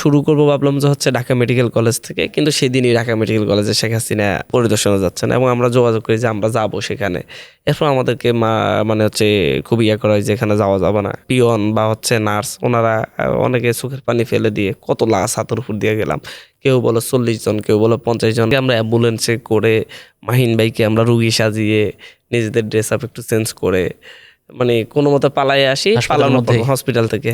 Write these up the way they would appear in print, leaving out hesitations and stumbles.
শুরু করবো ভাবলাম যে হচ্ছে ঢাকা মেডিকেল কলেজ থেকে, কিন্তু সেদিনই ঢাকা মেডিকেল কলেজে শেখ হাসিনা পরিদর্শনে যাচ্ছেন এবং আমরা যোগাযোগ করি যে আমরা যাবো সেখানে। এরপর আমাদেরকে মানে হচ্ছে খুব করা হয় যে এখানে যাওয়া যাবে না। পিয়ন বা হচ্ছে নার্স ওনারা অনেকে চোখের পানি ফেলে দিয়ে কত লাশ হাতের উপর দিয়ে গেলাম, কেউ বলো 40 জন, কেউ বলো 50 জন। আমরা অ্যাম্বুলেন্সে করে মাহিন ভাইকে আমরা রুগী সাজিয়ে নিজেদের ড্রেস আপ একটু চেঞ্জ করে মানে কোনো মতো পালাইয়ে আসি, পালানোর পর হসপিটাল থেকে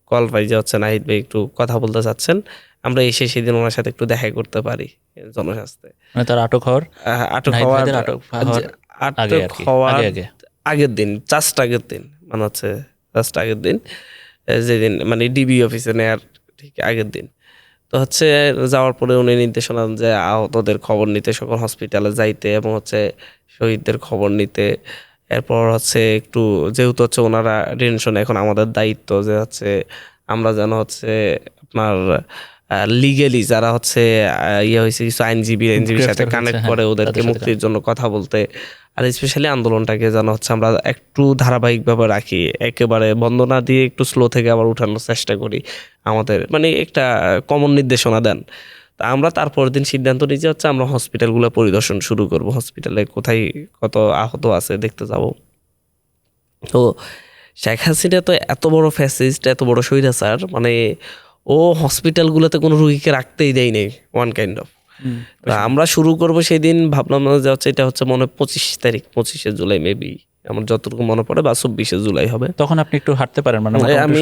কল পাই যে হচ্ছে নাহিদ ভাই একটু কথা বলতে চাচ্ছেন, আমরা এসে সেদিন ওনার সাথে একটু দেখা করতে পারি জনস্বাস্থ্যে। মানে তার আটক হওয়ার আগের দিন, জাস্ট আগের দিন, মানে হচ্ছে জাস্ট আগের দিন, যেদিন মানে ডিবি অফিসে নেয়ার ঠিক আগের দিন। তো হচ্ছে যাওয়ার পরে উনি নির্দেশনা দেন যে আহতদের খবর নিতে, সকল হসপিটালে যাইতে এবং হচ্ছে শহীদদের খবর নিতে। এরপর হচ্ছে একটু যেহেতু হচ্ছে ওনারা টেনশনে, এখন আমাদের দায়িত্ব যে হচ্ছে আমরা যেন হচ্ছে আপনার লিগেলি যারা হচ্ছে ইয়ে হয়েছে কিছু আইনজীবীর সাথে কানেক্ট করে ওদেরকে মুক্তির জন্য কথা বলতে, আর স্পেশালি আন্দোলনটাকে যেন হচ্ছে আমরা একটু ধারাবাহিকভাবে রাখি, একেবারে বন্ধ না দিয়ে একটু স্লো থেকে আবার উঠানোর চেষ্টা করি, আমাদের মানে একটা কমন নির্দেশনা দেন। তা আমরা তারপর দিন সিদ্ধান্ত নিই যে হচ্ছে আমরা হসপিটালগুলো পরিদর্শন শুরু করব, হসপিটালে কোথায় কত আহত আছে দেখতে যাব। তো শেখ হাসিনা তো এত বড় ফ্যাসিস্ট, এত বড় স্বৈরাচার, মানে ও হসপিটালগুলোতে কোনো রুগীকে রাখতেই দেয় নেই ওয়ান কাইন্ড অফ। আমরা শুরু করবো সেই দিন ভাবলাম যে হচ্ছে এটা হচ্ছে মনে হয় 25 তারিখ, 25শে জুলাই মেবি, আমার যতটুকু মনে পড়ে, বা 24শে জুলাই হবে। তখন আপনি একটু হাঁটতে পারেন, মানে আমি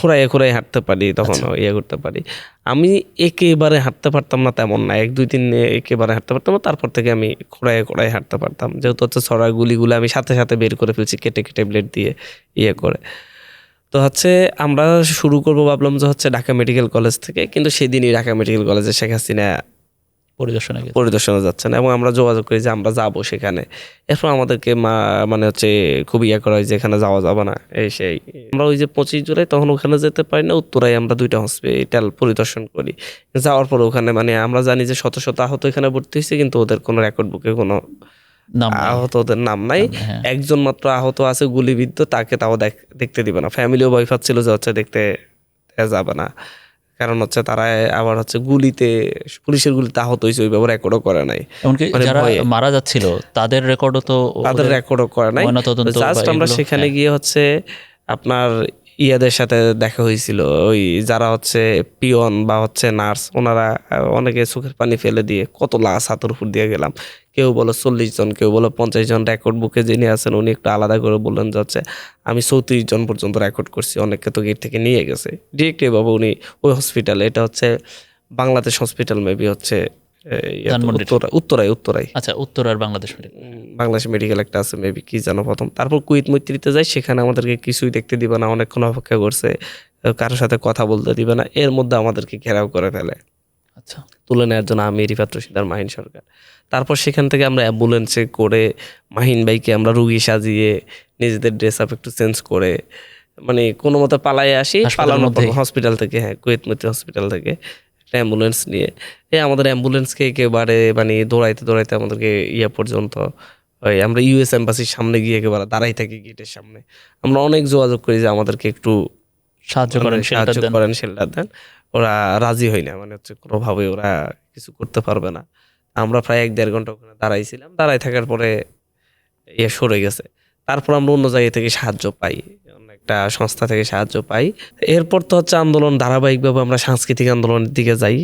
খোঁড়ায় হাঁটতে পারি, তখন ইয়ে করতে পারি। আমি একেবারে হাঁটতে পারতাম না তেমন না, 1-2 দিন একেবারে হাঁটতে পারতাম না, তারপর থেকে আমি খোঁড়ায় হাঁটতে পারতাম, যেহেতু হচ্ছে ছড়া গুলিগুলো আমি সাথে সাথে বের করে ফেলছি কেটে ব্লেড দিয়ে ইয়ে করে। তো হচ্ছে আমরা শুরু করবো ভাবলাম যে হচ্ছে ঢাকা মেডিকেল কলেজ থেকে, কিন্তু সেদিনই ঢাকা মেডিকেল কলেজে শেখ হাসিনা পরিদর্শনে যাচ্ছেন এবং আমরা যোগাযোগ করি যে আমরা যাবো সেখানে। এরপর আমাদেরকে মানে হচ্ছে খুব করা হয় যে এখানে যাওয়া যাবে না, এই সেই। আমরা ওই যে 25 জুলাই তখন ওখানে যেতে পারি না, উত্তরায় আমরা 2টা হসপিটাল পরিদর্শন করি। যাওয়ার পর ওখানে মানে আমরা জানি যে শত শত আহত এখানে ভর্তি হয়েছে, কিন্তু ওদের কোনো রেকর্ড বুকে কোনো আহত ওদের নাম নাই। একজন মাত্র আহত আছে গুলিবিদ্ধ, তাকে তাও দেখতে দিবে না, ফ্যামিলিও ভয় পাচ্ছিল যে হচ্ছে দেখতে যাবে না, কারণ হচ্ছে তারা আবার হচ্ছে গুলিতে, পুলিশের গুলিতে আহত হয়েছে, ওই ব্যাপারে রেকর্ডও করে নাই। যারা মারা যাচ্ছিল তাদের রেকর্ডও করে নাই। জাস্ট আমরা সেখানে গিয়ে হচ্ছে আপনার ইয়াদের সাথে দেখা হয়েছিল, ওই যারা হচ্ছে পিয়ন বা হচ্ছে নার্স, ওনারা অনেকে চোখের পানি ফেলে দিয়ে কত লাশ হাতের উপর দিয়ে গেলাম, কেউ বলো 40 জন, কেউ বলো 50 জন। রেকর্ড বুকে যিনি আছেন উনি একটু আলাদা করে বললেন যে হচ্ছে আমি 34 জন পর্যন্ত রেকর্ড করছি, অনেককে তো গেট থেকে নিয়ে গেছে ডিরেক্টলি বাবু উনি ওই হসপিটালে, এটা হচ্ছে বাংলাদেশ হসপিটাল মেবি হচ্ছে উত্তরায়। আচ্ছা, উত্তরার বাংলাদেশ মেডিকেল একটা আছে মেবি, কি জানো প্রথম। তারপর কুইত মৈত্রীতে যাই, সেখানে আমাদেরকে কিছুই দেখতে দিবে না, অনেকক্ষণ অপেক্ষা করছে, কারোর সাথে কথা বলতে দিবে না, এর মধ্যে আমাদেরকে ঘেরাও করে ফেলে। আচ্ছা, তুলে নেওয়ার জন্য আমি রিফাত রশিদার মাহিন সরকার। তারপর সেখান থেকে আমরা অ্যাম্বুলেন্সে করে মাহিন ভাইকে আমরা রুগী সাজিয়ে নিজেদের ড্রেস আপ একটু চেঞ্জ করে মানে কোনো মতো পালাইয়ে আসি, পালানোর পর হসপিটাল থেকে, কুয়েত মৈত্রী হসপিটাল থেকে একটা অ্যাম্বুলেন্স নিয়ে আমাদের অ্যাম্বুলেন্সকে একেবারে মানে দৌড়াইতে আমাদেরকে পর্যন্ত ওই আমরা ইউএস এম্বাসির সামনে গিয়ে একেবারে দাঁড়াই থাকি গেটের সামনে। আমরা অনেক যোগাযোগ করি যে আমাদেরকে একটু সাহায্য করেন, শেল্টার দেন। ওরা রাজি হয় না, মানে হচ্ছে কোনোভাবে ওরা কিছু করতে পারবে না। আমরা প্রায় 1-1.5 ঘন্টা ওখানে দাঁড়াইছিলাম, দাঁড়াই থাকার পরে সরে গেছে। তারপর আমরা অন্য জায়গা থেকে সাহায্য পাই, একটা সংস্থা থেকে সাহায্য পাই। এরপর তো হচ্ছে আন্দোলন ধারাবাহিকভাবে আমরা সাংস্কৃতিক আন্দোলনের দিকে যাই।